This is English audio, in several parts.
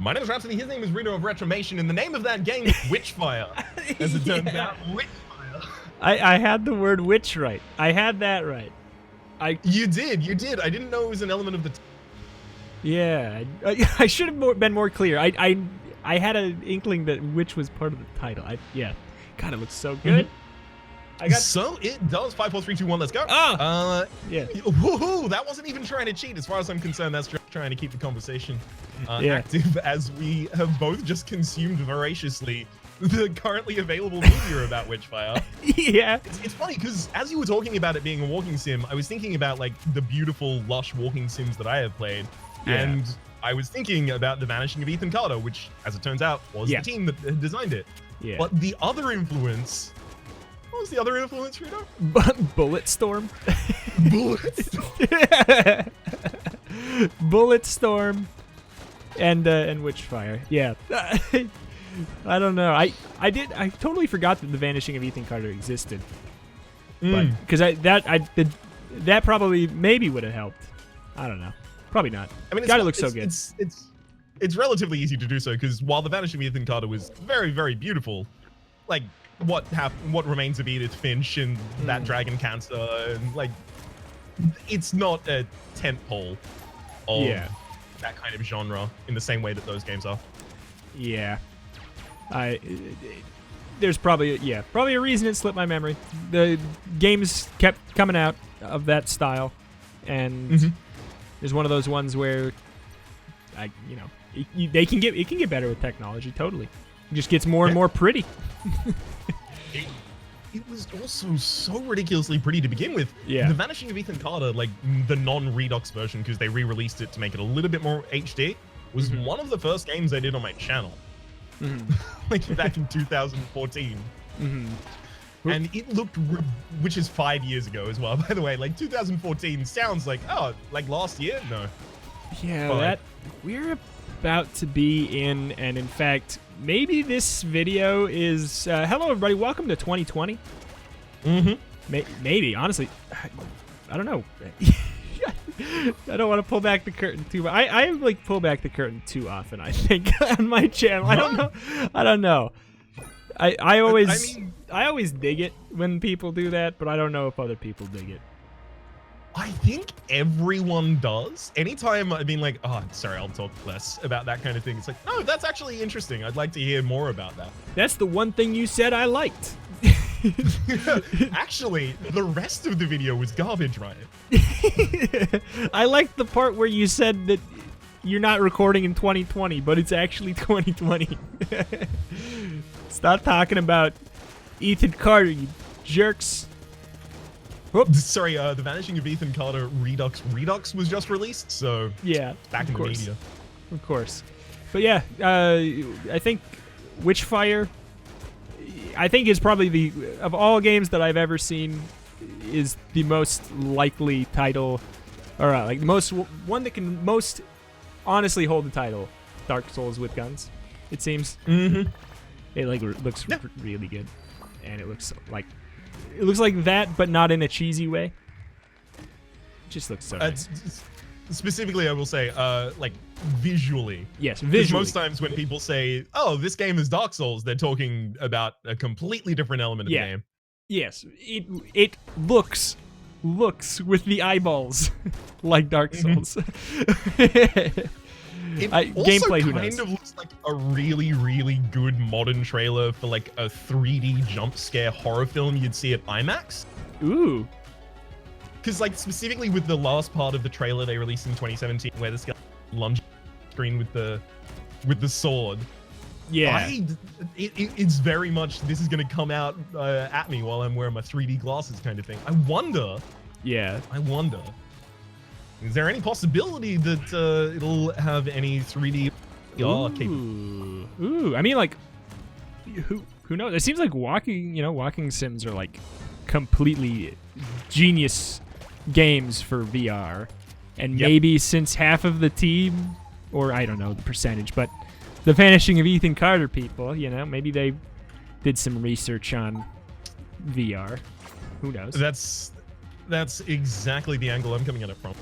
My name is Rhapsody, his name is Reto of Retromation, and the name of that game is Witchfire. As it turns out, Witchfire. I had the word witch right. I had that right. You did. I didn't know it was an element of the... Yeah, I should have been more clear. I had an inkling that witch was part of the title. Yeah. God, it looks so good. So it does. 5, 4, 3, 2, 1. Let's go. Oh. Yeah. Woohoo! That wasn't even trying to cheat, as far as I'm concerned. That's just trying to keep the conversation active, as we have both just consumed voraciously the currently available media about Witchfire. Yeah. It's funny because as you were talking about it being a walking sim, I was thinking about like the beautiful, lush walking sims that I have played, and I was thinking about The Vanishing of Ethan Carter, which, as it turns out, was the team that had designed it. Yeah. But the other influence... What was the other influence, Reto? Bulletstorm. Bulletstorm. Bulletstorm and Witchfire. Yeah. I don't know. I totally forgot that The Vanishing of Ethan Carter existed. Because that probably maybe would have helped. I don't know. Probably not. I mean, it looks so good. It's relatively easy to do so because while The Vanishing of Ethan Carter was very, very beautiful, like what remains of Edith Finch and that Dragon Cancer, and like it's not a tentpole of that kind of genre in the same way that those games are. Yeah. There's probably a reason it slipped my memory. The games kept coming out of that style, and there's one of those ones where it can get better with technology. Totally, it just gets more and more pretty. It was also so ridiculously pretty to begin with. Yeah. The Vanishing of Ethan Carter, like the non-Redux version, because they re-released it to make it a little bit more HD, was one of the first games I did on my channel. Like back in 2014. And it looked, which is 5 years ago as well, by the way. Like 2014 sounds like, oh, like last year? No. Yeah, but we're about to be in, and in fact, maybe this video is, hello everybody, welcome to 2020. Maybe, honestly, I don't know. I don't want to pull back the curtain too much. I like pull back the curtain too often, I think, on my channel. I don't know. I always dig it when people do that, but I don't know if other people dig it. I think everyone does. Anytime I've been like, oh, sorry, I'll talk less about that kind of thing. It's like, no, that's actually interesting. I'd like to hear more about that. That's the one thing you said I liked. Actually, the rest of the video was garbage, right? I liked the part where you said that you're not recording in 2020, but it's actually 2020. Stop talking about Ethan Carter, you jerks. Whoops. Sorry, The Vanishing of Ethan Carter Redux was just released, so yeah, back in the media. Of course. But yeah, I think Witchfire, I think is probably of all games that I've ever seen, is the most likely title, or like one that can most honestly hold the title. Dark Souls with guns, it seems. It like looks really good, and it looks like that, but not in a cheesy way. It just looks so nice. Specifically, I will say, like visually. Yes, visually. Most times when people say, "Oh, this game is Dark Souls," they're talking about a completely different element of the game. Yes, it looks with the eyeballs like Dark Souls. It also kind of looks like a really, really good modern trailer for like a 3D jump scare horror film you'd see at IMAX. Ooh. Because like specifically with the last part of the trailer they released in 2017 where this guy lunged screen with the sword. Yeah. It's very much, this is going to come out at me while I'm wearing my 3D glasses kind of thing. I wonder. Is there any possibility that it'll have any 3D capability? Ooh, I mean, like, who knows? It seems like walking sims are like completely genius games for VR, and maybe since half of the team, or I don't know the percentage, but the Vanishing of Ethan Carter people, maybe they did some research on VR. Who knows? That's exactly the angle I'm coming at it from.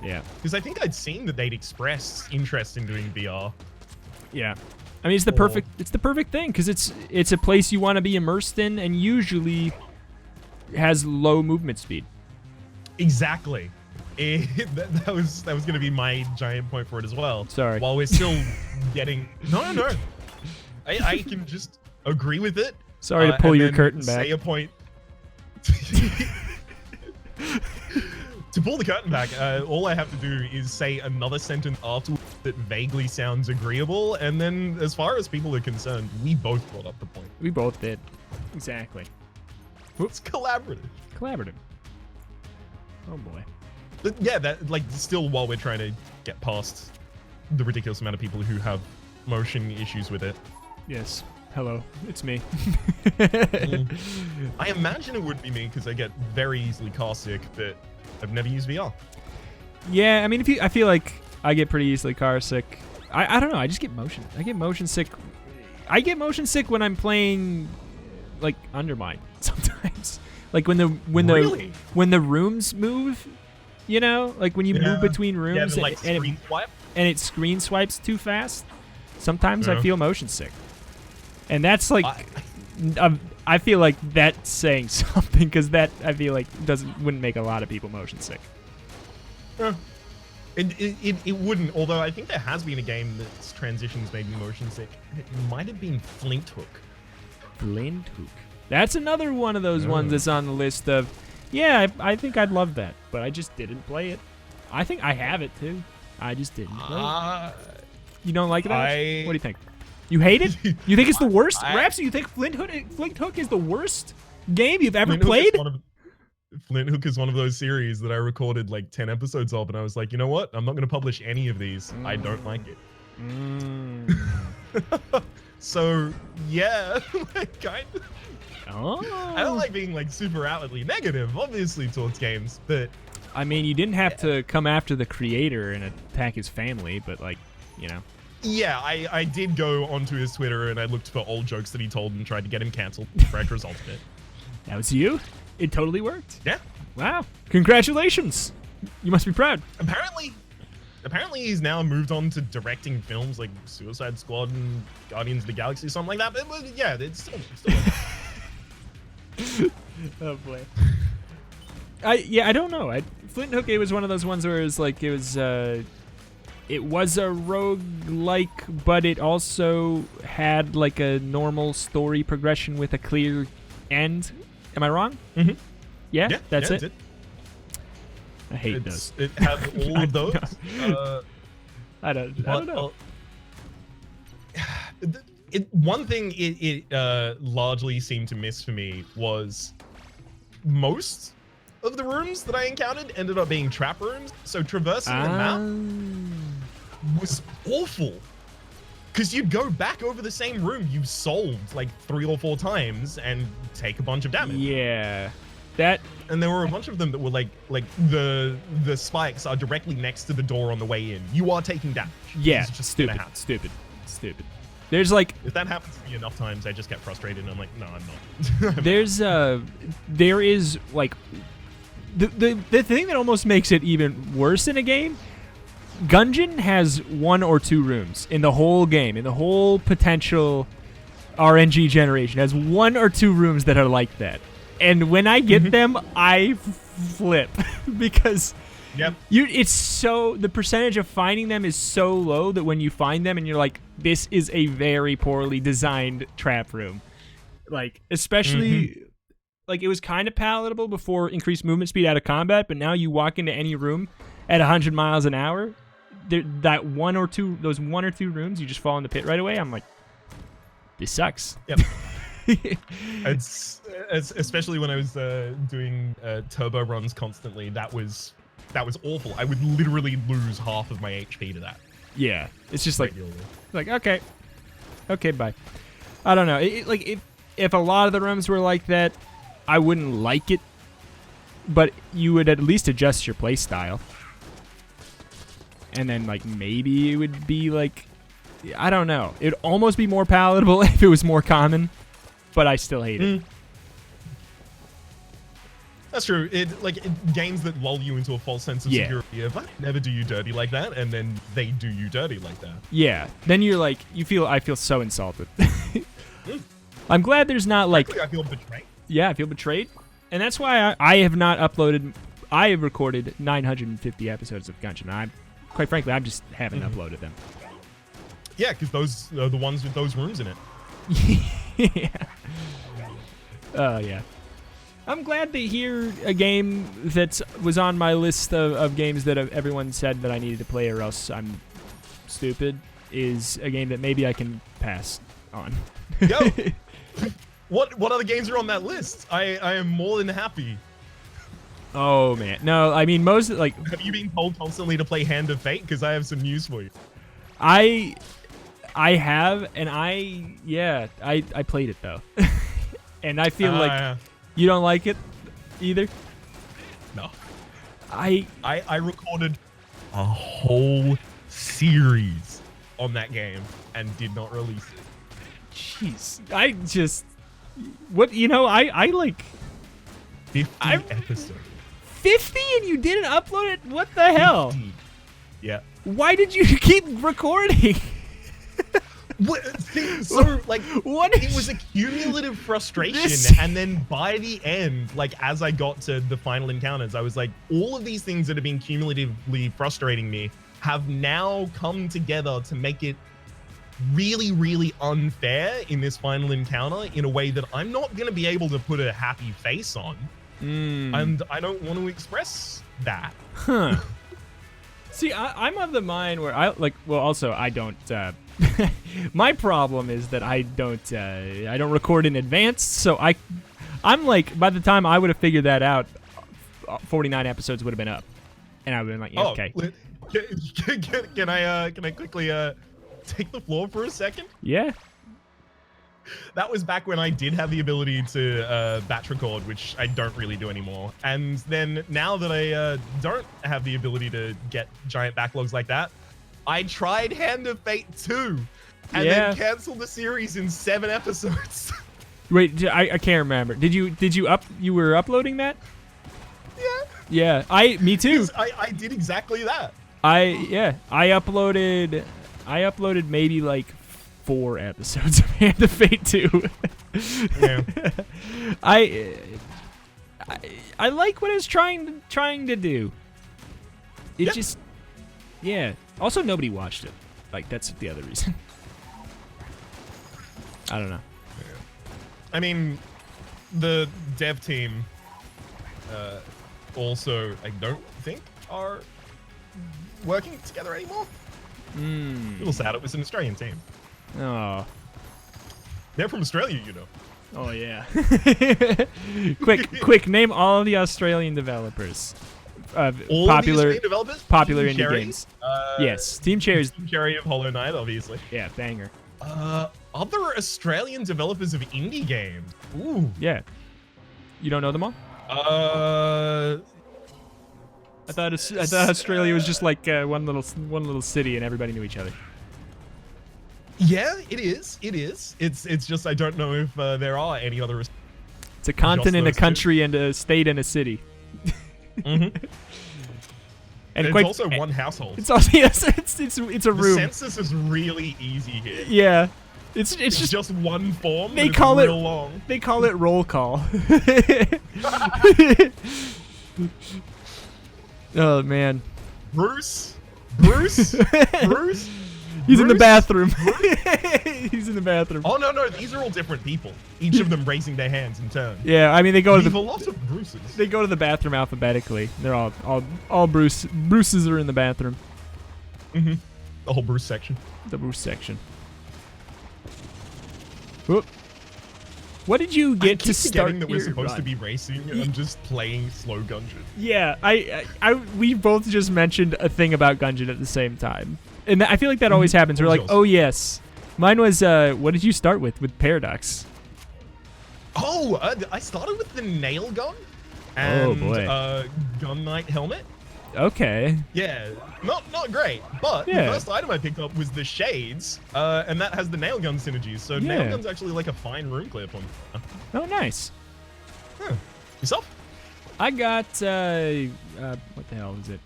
Yeah. Because I think I'd seen that they'd expressed interest in doing VR. Yeah. I mean, it's the perfect thing because it's a place you want to be immersed in and usually has low movement speed. Exactly. That was going to be my giant point for it as well. Sorry. While we're still getting no. I can just agree with it. Sorry to pull your curtain back. Say a point. To pull the curtain back, all I have to do is say another sentence after that vaguely sounds agreeable, and then as far as people are concerned, we both brought up the point. We both did. Exactly. It's collaborative. Collaborative. Oh boy. But yeah, that like still while we're trying to get past the ridiculous amount of people who have motion issues with it. Yes. Hello, it's me. I imagine it would be me because I get very easily car sick, but I've never used VR. Yeah, I mean, I feel like I get pretty easily car sick. I don't know. I just get motion. I get motion sick. I get motion sick when I'm playing like Undermine sometimes. Like when the rooms move, you know, like when you move between rooms and it screen swipes too fast. Sometimes I feel motion sick. And that's like, I feel like that's saying something because that I feel like wouldn't make a lot of people motion sick. It wouldn't. Although I think there has been a game that's transitions made me motion sick. It might have been Flint Hook. Flint Hook. That's another one of those ones that's on the list of. Yeah, I think I'd love that, but I just didn't play it. I think I have it too. I just didn't play it. You don't like that? What do you think? You hate it? You think it's the worst? Rhapsody, you think Flint Hook is the worst game you've ever played? Flint Hook is one of those series that I recorded like 10 episodes of, and I was like, you know what? I'm not going to publish any of these. I don't like it. So, yeah, kind of. I don't like being like super outwardly negative, obviously, towards games, but... I mean, you didn't have to come after the creator and attack his family, but like, you know... Yeah, I did go onto his Twitter and I looked for old jokes that he told and tried to get him cancelled. The end result of it. That was you? It totally worked. Yeah. Wow. Congratulations. You must be proud. Apparently he's now moved on to directing films like Suicide Squad and Guardians of the Galaxy, something like that. But yeah, it's still oh boy. I don't know. Flint Hook, it was one of those ones where it was a roguelike, but it also had like a normal story progression with a clear end. Am I wrong? Mm-hmm. Yeah, that's it. It. I hate those. It has all of those. I don't know. One thing it largely seemed to miss for me was most of the rooms that I encountered ended up being trap rooms. So traversing the map was awful. Because you'd go back over the same room you solved like 3 or 4 times and take a bunch of damage. Yeah. And there were a bunch of them that were like the spikes are directly next to the door on the way in. You are taking damage. Yeah, just stupid. There's like... If that happens to me enough times, I just get frustrated and I'm like, no, I'm not. There is like... The thing that almost makes it even worse in a game, Gungeon has 1 or 2 rooms in the whole game, in the whole potential RNG generation, has 1 or 2 rooms that are like that. And when I get them, I flip because it's so, the percentage of finding them is so low that when you find them and you're like, this is a very poorly designed trap room. Like, especially, like, it was kind of palatable before increased movement speed out of combat, but now you walk into any room at 100 miles an hour, those 1 or 2 rooms, you just fall in the pit right away. I'm like, this sucks. Yep. It's especially when I was doing turbo runs constantly. That was awful. I would literally lose half of my HP to that. Yeah, it's just like okay, bye. I don't know. If a lot of the rooms were like that, I wouldn't like it. But you would at least adjust your play style. And then, like, maybe it would be, like... I don't know. It'd almost be more palatable if it was more common. But I still hate it. That's true. Games that lull you into a false sense of security. If I never do you dirty like that, and then they do you dirty like that. Yeah. Then you're like, I feel so insulted. I'm glad there's not like. Frankly, I feel betrayed. Yeah, I feel betrayed, and that's why I have not uploaded. I have recorded 950 episodes of Gungeon. Quite frankly, I just haven't uploaded them. Yeah, because those are the ones with those rooms in it. Yeah. Oh, yeah. I'm glad to hear a game that was on my list of games that everyone said that I needed to play or else I'm stupid is a game that maybe I can pass on. Yo, what other games are on that list? I am more than happy. Oh, man. No, I mean, most, like... Have you been told constantly to play Hand of Fate? Because I have some news for you. I have, and I played it, though. And I feel like you don't like it either? No. I recorded a whole series on that game and did not release it. Jeez. I just... What, you know, I like... 50 episodes. 50 and you didn't upload it? What the hell? 50. Yeah. Why did you keep recording? So, like, what it was a cumulative frustration, and then by the end, like, as I got to the final encounters, I was like, all of these things that have been cumulatively frustrating me have now come together to make it really, really unfair in this final encounter in a way that I'm not going to be able to put a happy face on. And I don't want to express that. Huh. See, I'm of the mind where also I don't, my problem is that I don't record in advance, so I'm like, by the time I would have figured that out, 49 episodes would have been up. And I would have been like, yeah, okay. Can I quickly, take the floor for a second? Yeah. That was back when I did have the ability to batch record, which I don't really do anymore. And then now that I don't have the ability to get giant backlogs like that, I tried Hand of Fate 2 and then canceled the series in 7 episodes. Wait, I can't remember. You were uploading that? Yeah. Yeah, me too. I did exactly that. I uploaded maybe like 4 episodes of Hand of Fate 2. Yeah. I like what it's trying to do. It just Also, nobody watched it. Like, that's the other reason. I don't know. I mean, the dev team also, I don't think, are working together anymore. A little sad. It was an Australian team. Oh. They're from Australia, you know. Oh, yeah. quick, name all of the Australian developers. All popular of the developers? Popular Team indie Cherry? games. Yes, Team Cherry's... Team Cherry of Hollow Knight, obviously. Yeah, banger. Other Australian developers of indie games. Ooh. Yeah. You don't know them all? I thought Australia was just like one little city and everybody knew each other. Yeah, it is. It is. It's just I don't know if there are any other. It's a continent, a country, and a state, and a city. And it's also one household. It's also it's a room. The census is really easy here. Yeah, it's just one form. They call it long. They call it roll call. Oh man, Bruce. He's in the bathroom. He's in the bathroom. Oh no, these are all different people. Each of them raising their hands in turn. Yeah, I mean they go to a lot of Bruces. They go to the bathroom alphabetically. They're all Bruce. Bruces are in the bathroom. The whole Bruce section. The Bruce section. Whoop. What did you get to start? That we're supposed to be racing, and I'm just playing slow Gungeon. Yeah, we both just mentioned a thing about Gungeon at the same time. And I feel like that always happens. We're like, oh, yes. Mine was, what did you start with Paradox? Oh, I started with the nail gun and gun knight helmet. Okay. Yeah, not great, but the first item I picked up was the shades, and that has the nail gun synergies. So nail gun's actually like a fine rune clip on. Oh, nice. Yourself? I got what the hell is it?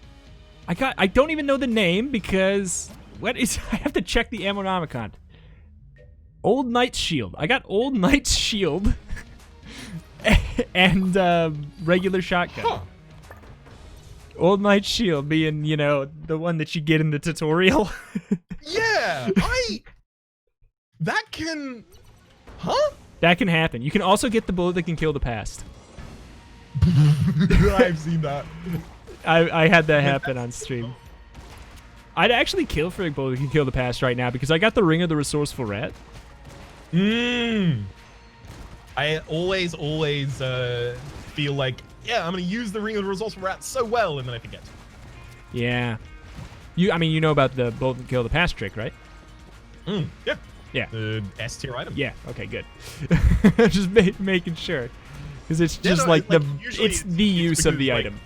I don't even know the name because I have to check the Ammonomicon. Old Knight's Shield. I got Old Knight's Shield and regular shotgun. Huh. Old Knight's Shield being, the one that you get in the tutorial. Yeah, that can... Huh? That can happen. You can also get the bullet that can kill the past. I've seen that. I had that happen on stream. I'd actually kill for a bullet that can kill the past right now because I got the Ring of the Resourceful Rat. I always feel like, yeah, I'm going to use the Ring of the Resourceful Rat so well, and then I forget. Yeah. You know about the bullet that kill the past trick, right? Yeah. Yeah. The S tier item. Yeah. Okay. Good. Just making sure, because it's just it's the use of the item,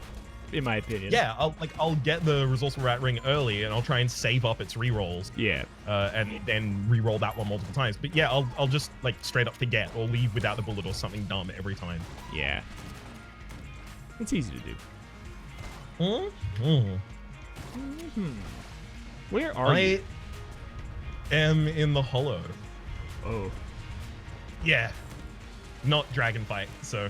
in my opinion. Yeah. I'll get the Resourceful Rat ring early, and I'll try and save up its rerolls. Yeah. And then reroll that one multiple times. But yeah, I'll just straight up forget or leave without the bullet or something dumb every time. Yeah. It's easy to do. Where are you? I am in the hollow. Oh. Yeah. Not dragon fight, so.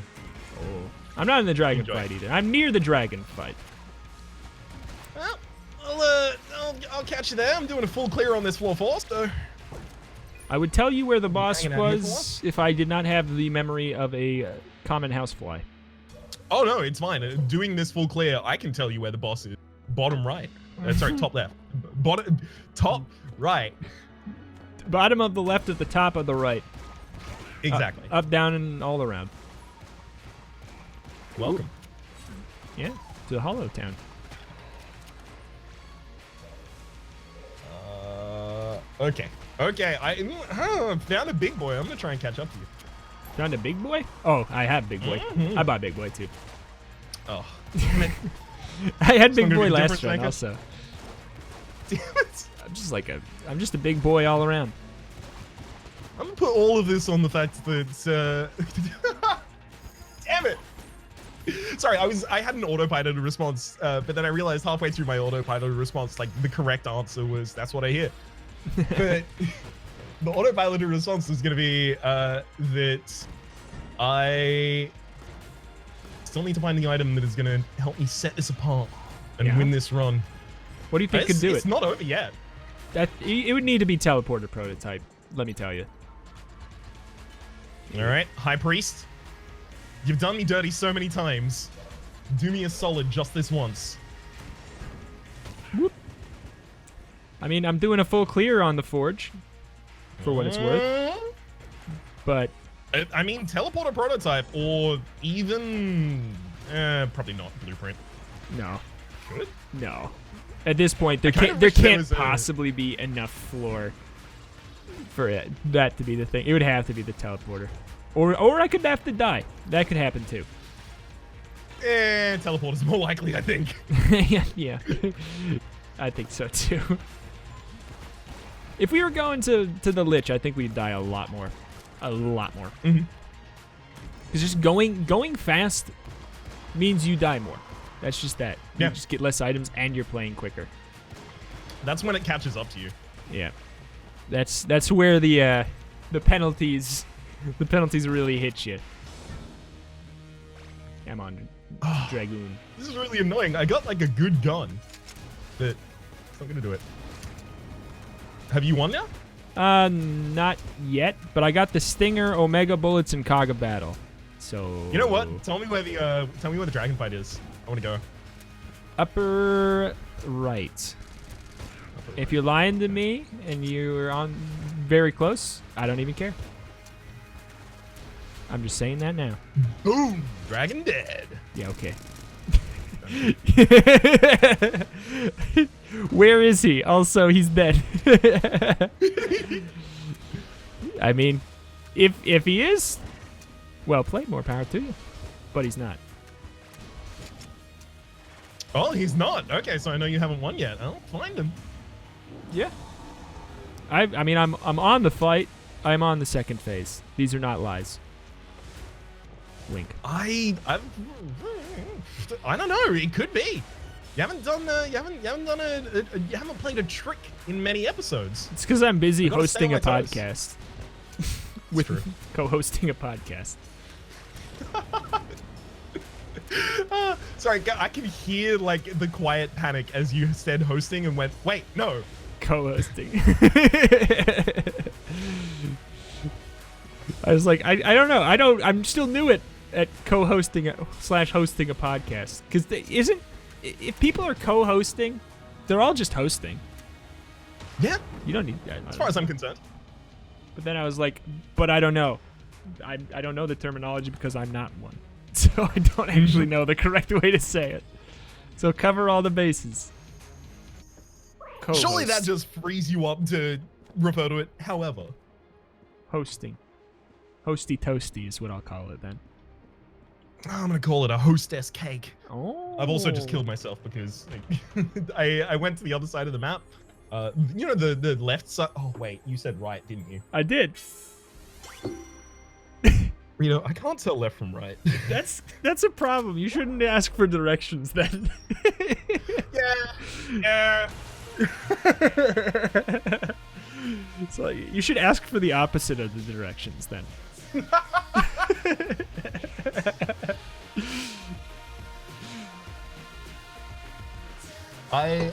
Oh. I'm not in the dragon fight either. I'm near the dragon fight. Well, I'll catch you there. I'm doing a full clear on this floor 4, so. I would tell you where the boss hanging out here for was if I did not have the memory of a common housefly. Oh no, it's fine. Doing this full clear, I can tell you where the boss is. Bottom right. Sorry, top left. Top right. Bottom of the left at the top of the right. Exactly. Up, down, and all around. Welcome. Yeah, to the Hollow Town. Okay. I found a big boy. I'm gonna try and catch up to you. Found a big boy? Oh, I have big boy. I bought big boy too. Oh, damn it. I had big boy be last different, run also. Damn it. I'm just a big boy all around. I'm gonna put all of this on the fact that damn it. Sorry, I had an autopiloted response, but then I realized halfway through my autopiloted response, the correct answer was that's what I hear. But the autopiloted response is gonna be that I still need to find the item that is gonna help me set this apart and win this run. What do you think could do it? It's not over yet. It would need to be teleporter prototype, let me tell you. All right, High Priest, you've done me dirty so many times. Do me a solid just this once. Whoop. I mean, I'm doing a full clear on the forge, for what it's worth. But I mean, teleporter prototype, or even probably not blueprint. No. Good. No. At this point, there can't possibly be enough floor for that to be the thing. It would have to be the teleporter, or I could have to die. That could happen too. Teleporter's more likely, I think. yeah. I think so too. If we were going to the Lich, I think we'd die a lot more. A lot more. Because just going fast means you die more. That's just that. You just get less items and you're playing quicker. That's when it catches up to you. Yeah. That's where the penalties really hit you. I'm on Dragoon. This is really annoying. I got a good gun, but it's not gonna do it. Have you won now? Not yet, but I got the Stinger, Omega Bullets, and Kaga Battle. So you know what? Tell me where the dragon fight is. I want to go. Upper right. If you're lying to me and you're on very close, I don't even care. I'm just saying that now. Boom! Dragon dead. Yeah, okay. Where is he? Also, he's dead. I mean, if he is, well played, more power to you. But he's not. Oh, he's not. Okay, so I know you haven't won yet. I'll find him. Yeah. I mean, I'm on the fight. I'm on the second phase. These are not lies. Wink. I don't know. It could be. You haven't played a trick in many episodes. It's because I'm busy hosting a toes. podcast. With co-hosting a podcast. Sorry, I can hear like the quiet panic as you said hosting and went, wait, no. Co-hosting. I was like, I don't know. I'm still new at co-hosting / hosting a podcast. Because if people are co-hosting, they're all just hosting. Yeah. You don't need as far as I'm concerned. But then I was like, but I don't know. I don't know the terminology because I'm not one. So I don't actually know the correct way to say it. So cover all the bases. Co-host. Surely that just frees you up to refer to it however. Hosting. Hosty toasty is what I'll call it then. I'm gonna call it a hostess cake. Oh. I've also just killed myself because like, I went to the other side of the map. You know the left side. Oh wait, you said right, didn't you? I did. Reto, I can't tell left from right. That's a problem. You shouldn't ask for directions then. Yeah. So you should ask for the opposite of the directions then. I'm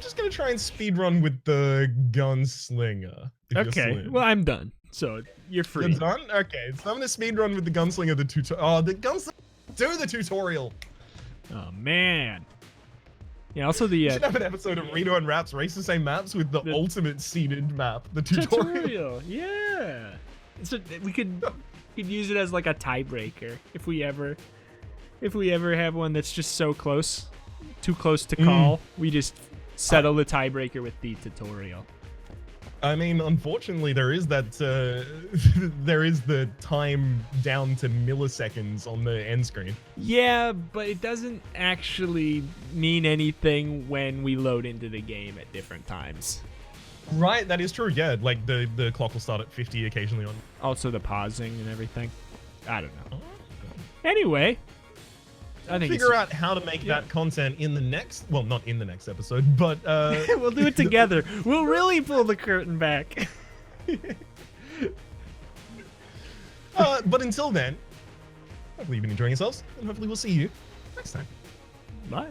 just gonna try and speedrun with the gunslinger. Okay, well I'm done, so you're free. You're done? Okay, so I'm gonna speedrun with the gunslinger. The gunslinger. Do the tutorial. Oh man. Yeah. Also the. We should have an episode of Reto and Rhaps race the same maps with the ultimate seeded map, the tutorial. Yeah. So we could use it as like a tiebreaker if we ever have one that's just so close, too close to call. We just settle the tiebreaker with the tutorial. I mean, unfortunately, there is that there is the time down to milliseconds on the end screen. Yeah, but it doesn't actually mean anything when we load into the game at different times. Right, that is true. Yeah, like the clock will start at 50 occasionally on. Also the pausing and everything. I don't know. Anyway, I think figure out how to make that content in the next, well, not in the next episode, but we'll do it together. We'll really pull the curtain back. But until then, hopefully you've been enjoying yourselves, and hopefully we'll see you next time. Bye.